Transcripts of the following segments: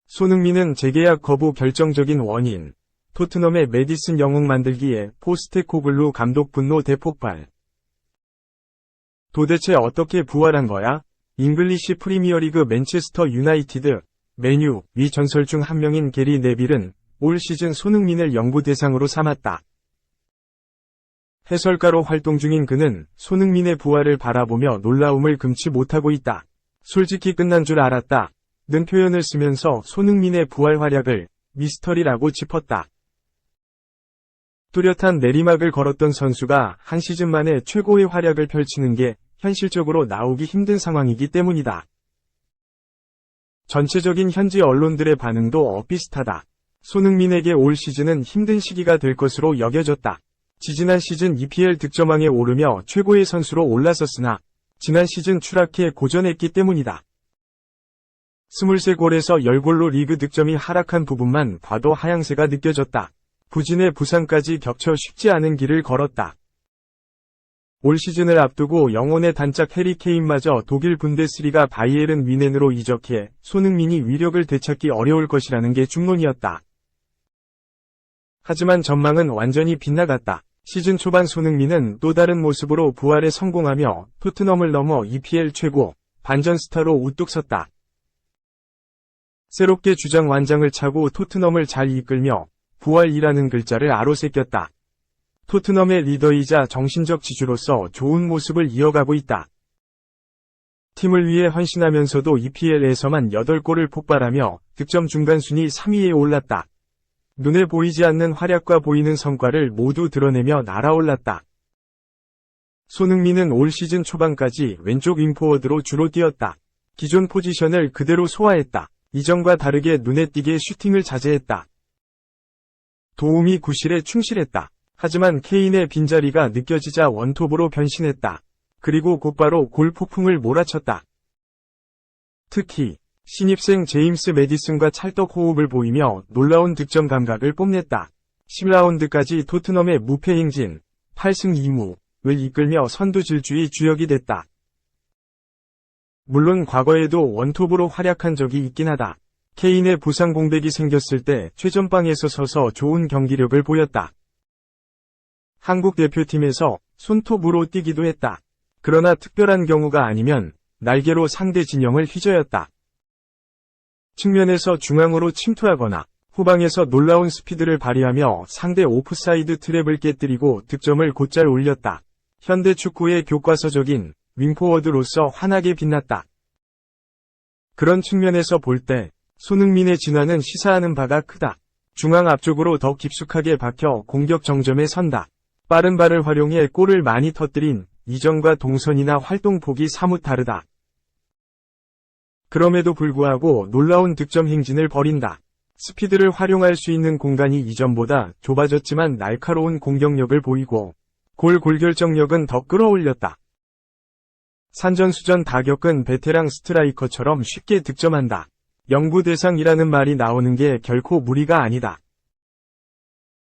손흥민은 재계약 거부 결정적인 원인. 토트넘의 메디슨 영웅 만들기에 포스테코글루 감독 분노 대폭발. 도대체 어떻게 부활한 거야? 잉글리시 프리미어리그 맨체스터 유나이티드, 맨유 위 전설 중 한 명인 게리 네빌은 올 시즌 손흥민을 영구 대상으로 삼았다. 해설가로 활동 중인 그는 손흥민의 부활을 바라보며 놀라움을 금치 못하고 있다. 솔직히 끝난 줄 알았다. 는 표현을 쓰면서 손흥민의 부활 활약을 미스터리라고 짚었다. 뚜렷한 내리막을 걸었던 선수가 한 시즌 만에 최고의 활약을 펼치는 게 현실적으로 나오기 힘든 상황이기 때문이다. 전체적인 현지 언론들의 반응도 엇비슷하다. 손흥민에게 올 시즌은 힘든 시기가 될 것으로 여겨졌다. 지지난 시즌 EPL 득점왕에 오르며 최고의 선수로 올랐었으나 지난 시즌 추락해 고전했기 때문이다. 23골에서 10골로 리그 득점이 하락한 부분만 봐도 하향세가 느껴졌다. 부진의 부상까지 겹쳐 쉽지 않은 길을 걸었다. 올 시즌을 앞두고 영혼의 단짝 해리 케인마저 독일 분데스리가 바이에른 뮌헨으로 이적해 손흥민이 위력을 되찾기 어려울 것이라는 게 중론이었다. 하지만 전망은 완전히 빗나갔다. 시즌 초반 손흥민은 또 다른 모습으로 부활에 성공하며 토트넘을 넘어 EPL 최고 반전 스타로 우뚝 섰다. 새롭게 주장 완장을 차고 토트넘을 잘 이끌며 부활이라는 글자를 아로 새겼다. 토트넘의 리더이자 정신적 지주로서 좋은 모습을 이어가고 있다. 팀을 위해 헌신하면서도 EPL에서만 8골을 폭발하며 득점 중간순위 3위에 올랐다. 눈에 보이지 않는 활약과 보이는 성과를 모두 드러내며 날아올랐다. 손흥민은 올 시즌 초반까지 왼쪽 윙포워드로 주로 뛰었다. 기존 포지션을 그대로 소화했다. 이전과 다르게 눈에 띄게 슈팅을 자제했다. 도움이 구실에 충실했다. 하지만 케인의 빈자리가 느껴지자 원톱으로 변신했다. 그리고 곧바로 골 폭풍을 몰아쳤다. 특히 신입생 제임스 메디슨과 찰떡 호흡을 보이며 놀라운 득점 감각을 뽐냈다. 10라운드까지 토트넘의 무패 행진, 8승 2무를 이끌며 선두질주의 주역이 됐다. 물론 과거에도 원톱으로 활약한 적이 있긴 하다. 케인의 부상 공백이 생겼을 때 최전방에서 서서 좋은 경기력을 보였다. 한국 대표팀에서 손톱으로 뛰기도 했다. 그러나 특별한 경우가 아니면 날개로 상대 진영을 휘저었다. 측면에서 중앙으로 침투하거나 후방에서 놀라운 스피드를 발휘하며 상대 오프사이드 트랩을 깨뜨리고 득점을 곧잘 올렸다. 현대 축구의 교과서적인 윙포워드로서 환하게 빛났다. 그런 측면에서 볼 때 손흥민의 진화는 시사하는 바가 크다. 중앙 앞쪽으로 더 깊숙하게 박혀 공격 정점에 선다. 빠른 발을 활용해 골을 많이 터뜨린 이전과 동선이나 활동폭이 사뭇 다르다. 그럼에도 불구하고 놀라운 득점 행진을 벌인다. 스피드를 활용할 수 있는 공간이 이전보다 좁아졌지만 날카로운 공격력을 보이고 골 결정력은 더 끌어올렸다. 산전수전 다 겪은 베테랑 스트라이커처럼 쉽게 득점한다. 영구 대상이라는 말이 나오는 게 결코 무리가 아니다.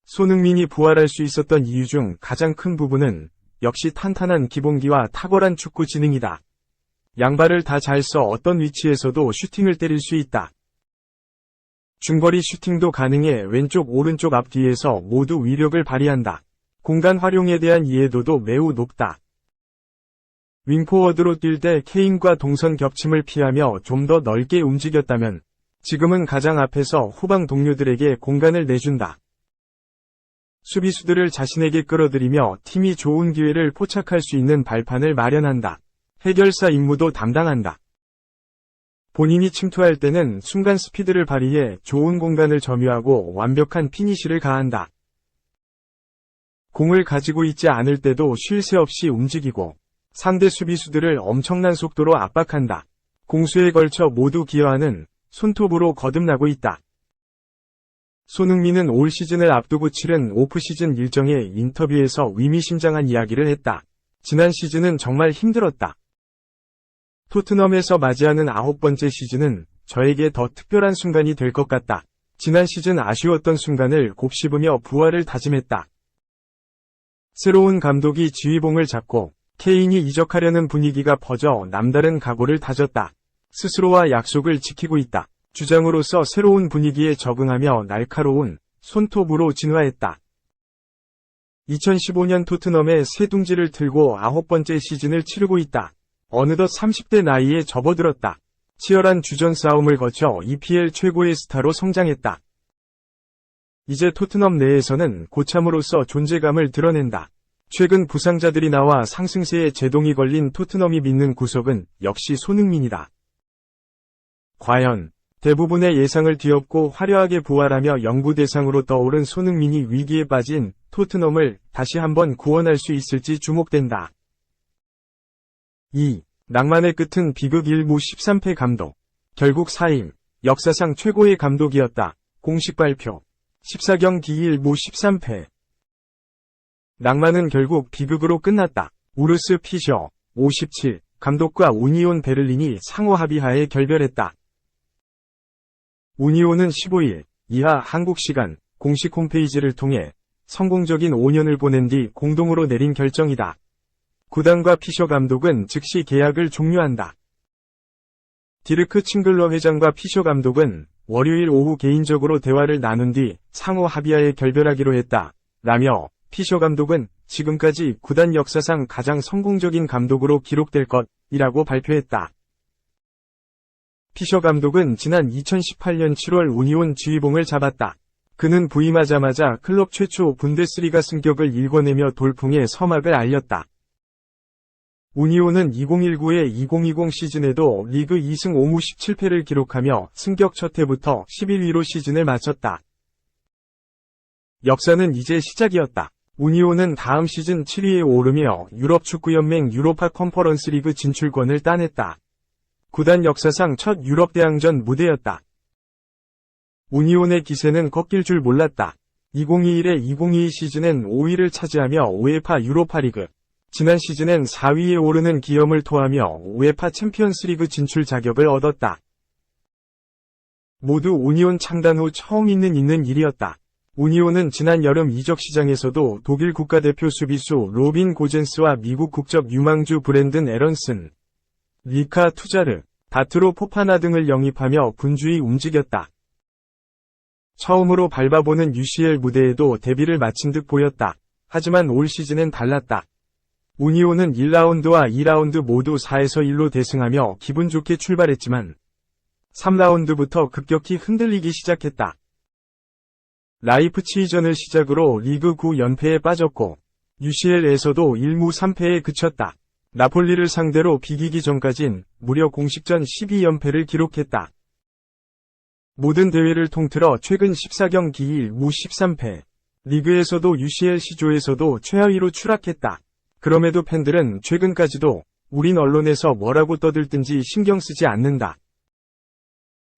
손흥민이 부활할 수 있었던 이유 중 가장 큰 부분은 역시 탄탄한 기본기와 탁월한 축구 지능이다. 양발을 다 잘 써 어떤 위치에서도 슈팅을 때릴 수 있다. 중거리 슈팅도 가능해 왼쪽 오른쪽 앞뒤에서 모두 위력을 발휘한다. 공간 활용에 대한 이해도도 매우 높다. 윙포워드로 뛸 때 케인과 동선 겹침을 피하며 좀 더 넓게 움직였다면 지금은 가장 앞에서 후방 동료들에게 공간을 내준다. 수비수들을 자신에게 끌어들이며 팀이 좋은 기회를 포착할 수 있는 발판을 마련한다. 해결사 임무도 담당한다. 본인이 침투할 때는 순간 스피드를 발휘해 좋은 공간을 점유하고 완벽한 피니시를 가한다. 공을 가지고 있지 않을 때도 쉴 새 없이 움직이고 상대 수비수들을 엄청난 속도로 압박한다. 공수에 걸쳐 모두 기여하는 손톱으로 거듭나고 있다. 손흥민은 올 시즌을 앞두고 치른 오프시즌 일정의 인터뷰에서 의미심장한 이야기를 했다. 지난 시즌은 정말 힘들었다. 토트넘에서 맞이하는 9번째 시즌은 저에게 더 특별한 순간이 될 것 같다. 지난 시즌 아쉬웠던 순간을 곱씹으며 부활을 다짐했다. 새로운 감독이 지휘봉을 잡고 케인이 이적하려는 분위기가 퍼져 남다른 각오를 다졌다. 스스로와 약속을 지키고 있다. 주장으로서 새로운 분위기에 적응하며 날카로운 손톱으로 진화했다. 2015년 토트넘의 새 둥지를 틀고 9번째 시즌을 치르고 있다. 어느덧 30대 나이에 접어들었다. 치열한 주전 싸움을 거쳐 EPL 최고의 스타로 성장했다. 이제 토트넘 내에서는 고참으로서 존재감을 드러낸다. 최근 부상자들이 나와 상승세에 제동이 걸린 토트넘이 믿는 구석은 역시 손흥민이다. 과연 대부분의 예상을 뒤엎고 화려하게 부활하며 영구 대상으로 떠오른 손흥민이 위기에 빠진 토트넘을 다시 한번 구원할 수 있을지 주목된다. 2. 낭만의 끝은 비극 1무 13패 감독. 결국 4임. 역사상 최고의 감독이었다. 공식 발표. 14경기 1무 13패. 낭만은 결국 비극으로 끝났다. 우르스 피셔, 57, 감독과 우니온 베를린이 상호 합의하에 결별했다. 우니온은 15일 이하 한국 시간 공식 홈페이지를 통해 성공적인 5년을 보낸 뒤 공동으로 내린 결정이다. 구단과 피셔 감독은 즉시 계약을 종료한다. 디르크 칭글러 회장과 피셔 감독은 월요일 오후 개인적으로 대화를 나눈 뒤 상호 합의하에 결별하기로 했다. 라며 피셔 감독은 지금까지 구단 역사상 가장 성공적인 감독으로 기록될 것이라고 발표했다. 피셔 감독은 지난 2018년 7월 우니온 지휘봉을 잡았다. 그는 부임하자마자 클럽 최초 분데스리가 승격을 일궈내며 돌풍의 서막을 알렸다. 우니온은 2019-2020 시즌에도 리그 2승 5무 17패를 기록하며 승격 첫 해부터 11위로 시즌을 마쳤다. 역사는 이제 시작이었다. 우니온은 다음 시즌 7위에 오르며 유럽축구연맹 유로파 컨퍼런스 리그 진출권을 따냈다. 구단 역사상 첫 유럽 대항전 무대였다. 우니온의 기세는 꺾일 줄 몰랐다. 2021-2022 시즌엔 5위를 차지하며 우에파 유로파 리그, 지난 시즌엔 4위에 오르는 기염을 토하며 우에파 챔피언스 리그 진출 자격을 얻었다. 모두 우니온 창단 후 처음 있는 일이었다. 우니온은 지난 여름 이적 시장에서도 독일 국가대표 수비수 로빈 고젠스와 미국 국적 유망주 브랜든 에런슨, 리카 투자르, 다트로 포파나 등을 영입하며 분주히 움직였다. 처음으로 밟아보는 UCL 무대에도 데뷔를 마친 듯 보였다. 하지만 올 시즌엔 달랐다. 우니온은 1라운드와 2라운드 모두 4에서 1로 대승하며 기분 좋게 출발했지만 3라운드부터 급격히 흔들리기 시작했다. 라이프치히전을 시작으로 리그 9연패에 빠졌고 UCL에서도 1무 3패에 그쳤다. 나폴리를 상대로 비기기 전까진 무려 공식전 12연패를 기록했다. 모든 대회를 통틀어 최근 14경기 1무 13패, 리그에서도 UCL 시조에서도 최하위로 추락했다. 그럼에도 팬들은 최근까지도 우린 언론에서 뭐라고 떠들든지 신경 쓰지 않는다.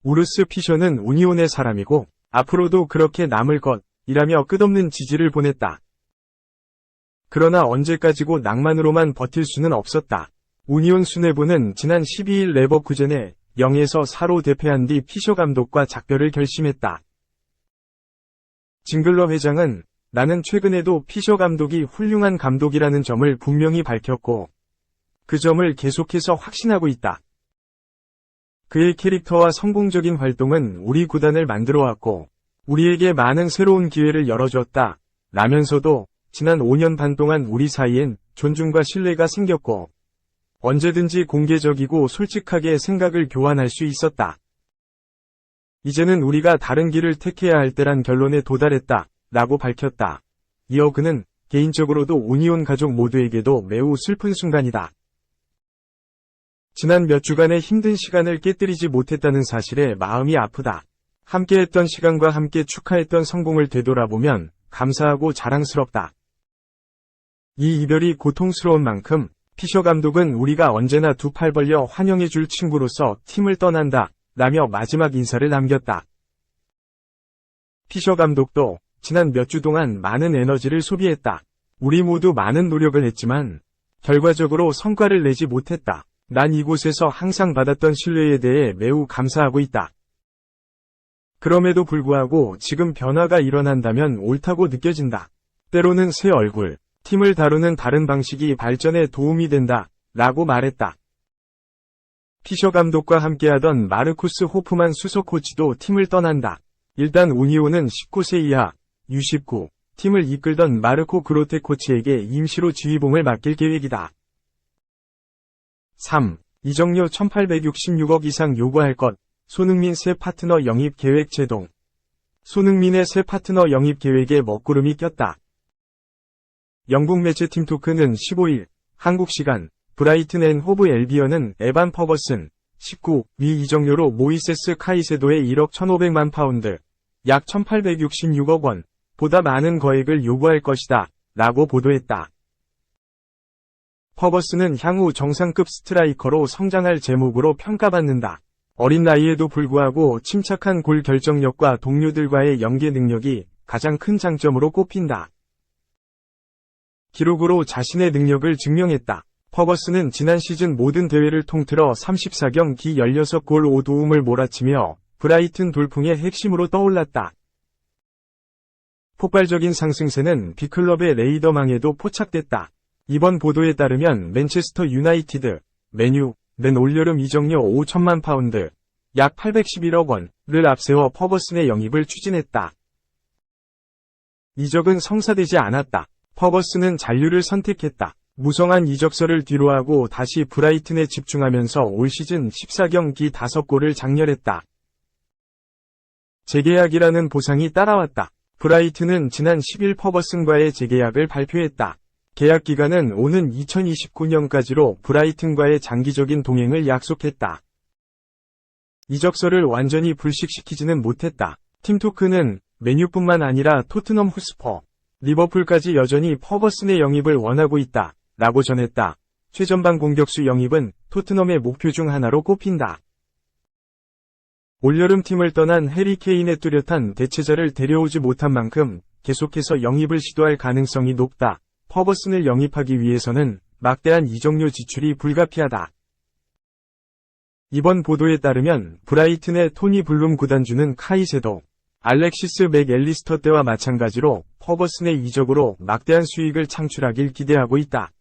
우르스 피셔는 우니온의 사람이고 앞으로도 그렇게 남을 것이라며 끝없는 지지를 보냈다. 그러나 언제까지고 낭만으로만 버틸 수는 없었다. 우니온 수뇌부는 지난 12일 레버쿠젠에 0에서 4로 대패한 뒤 피셔 감독과 작별을 결심했다. 징글러 회장은 나는 최근에도 피셔 감독이 훌륭한 감독이라는 점을 분명히 밝혔고 그 점을 계속해서 확신하고 있다. 그의 캐릭터와 성공적인 활동은 우리 구단을 만들어왔고 우리에게 많은 새로운 기회를 열어줬다. 라면서도 지난 5년 반 동안 우리 사이엔 존중과 신뢰가 생겼고 언제든지 공개적이고 솔직하게 생각을 교환할 수 있었다. 이제는 우리가 다른 길을 택해야 할 때란 결론에 도달했다. 라고 밝혔다. 이어 그는 개인적으로도 우니온 가족 모두에게도 매우 슬픈 순간이다. 지난 몇 주간의 힘든 시간을 깨뜨리지 못했다는 사실에 마음이 아프다. 함께했던 시간과 함께 축하했던 성공을 되돌아보면 감사하고 자랑스럽다. 이 이별이 고통스러운 만큼 피셔 감독은 우리가 언제나 두 팔 벌려 환영해줄 친구로서 팀을 떠난다. 라며 마지막 인사를 남겼다. 피셔 감독도 지난 몇 주 동안 많은 에너지를 소비했다. 우리 모두 많은 노력을 했지만 결과적으로 성과를 내지 못했다. 난 이곳에서 항상 받았던 신뢰에 대해 매우 감사하고 있다. 그럼에도 불구하고 지금 변화가 일어난다면 옳다고 느껴진다. 때로는 새 얼굴, 팀을 다루는 다른 방식이 발전에 도움이 된다, 라고 말했다. 피셔 감독과 함께하던 마르쿠스 호프만 수석 코치도 팀을 떠난다. 일단 우니온은 19세 이하, U19, 팀을 이끌던 마르코 그로테 코치에게 임시로 지휘봉을 맡길 계획이다. 3. 이적료 1866억 이상 요구할 것, 손흥민 새 파트너 영입 계획 제동. 손흥민의 새 파트너 영입 계획에 먹구름이 꼈다. 영국 매체 팀토크는 15일, 한국 시간, 브라이튼 앤 호브 엘비언은 에반 퍼거슨, 19, 위 이적료로 모이세스 카이세도의 1억 1,500만 파운드, 약 1866억 원, 보다 많은 거액을 요구할 것이다, 라고 보도했다. 퍼거슨은 향후 정상급 스트라이커로 성장할 제목으로 평가받는다. 어린 나이에도 불구하고 침착한 골 결정력과 동료들과의 연계 능력이 가장 큰 장점으로 꼽힌다. 기록으로 자신의 능력을 증명했다. 퍼거슨은 지난 시즌 모든 대회를 통틀어 34경기 16골 5도움을 몰아치며 브라이튼 돌풍의 핵심으로 떠올랐다. 폭발적인 상승세는 빅클럽의 레이더망에도 포착됐다. 이번 보도에 따르면 맨체스터 유나이티드, 맨유는 올여름 이적료 5천만 파운드, 약 811억 원을 앞세워 퍼거슨의 영입을 추진했다. 이적은 성사되지 않았다. 퍼거슨은 잔류를 선택했다. 무성한 이적설을 뒤로하고 다시 브라이튼에 집중하면서 올 시즌 14경기 5골을 장렬했다. 재계약이라는 보상이 따라왔다. 브라이튼은 지난 10일 퍼거슨과의 재계약을 발표했다. 계약 기간은 오는 2029년까지로 브라이튼과의 장기적인 동행을 약속했다. 이적설을 완전히 불식시키지는 못했다. 팀토크는 맨유뿐만 아니라 토트넘 호스퍼, 리버풀까지 여전히 퍼거슨의 영입을 원하고 있다, 라고 전했다. 최전방 공격수 영입은 토트넘의 목표 중 하나로 꼽힌다. 올여름 팀을 떠난 해리 케인의 뚜렷한 대체자를 데려오지 못한 만큼 계속해서 영입을 시도할 가능성이 높다. 퍼거슨을 영입하기 위해서는 막대한 이적료 지출이 불가피하다. 이번 보도에 따르면 브라이튼의 토니 블룸 구단주는 카이세도, 알렉시스 맥앨리스터 때와 마찬가지로 퍼거슨의 이적으로 막대한 수익을 창출하길 기대하고 있다.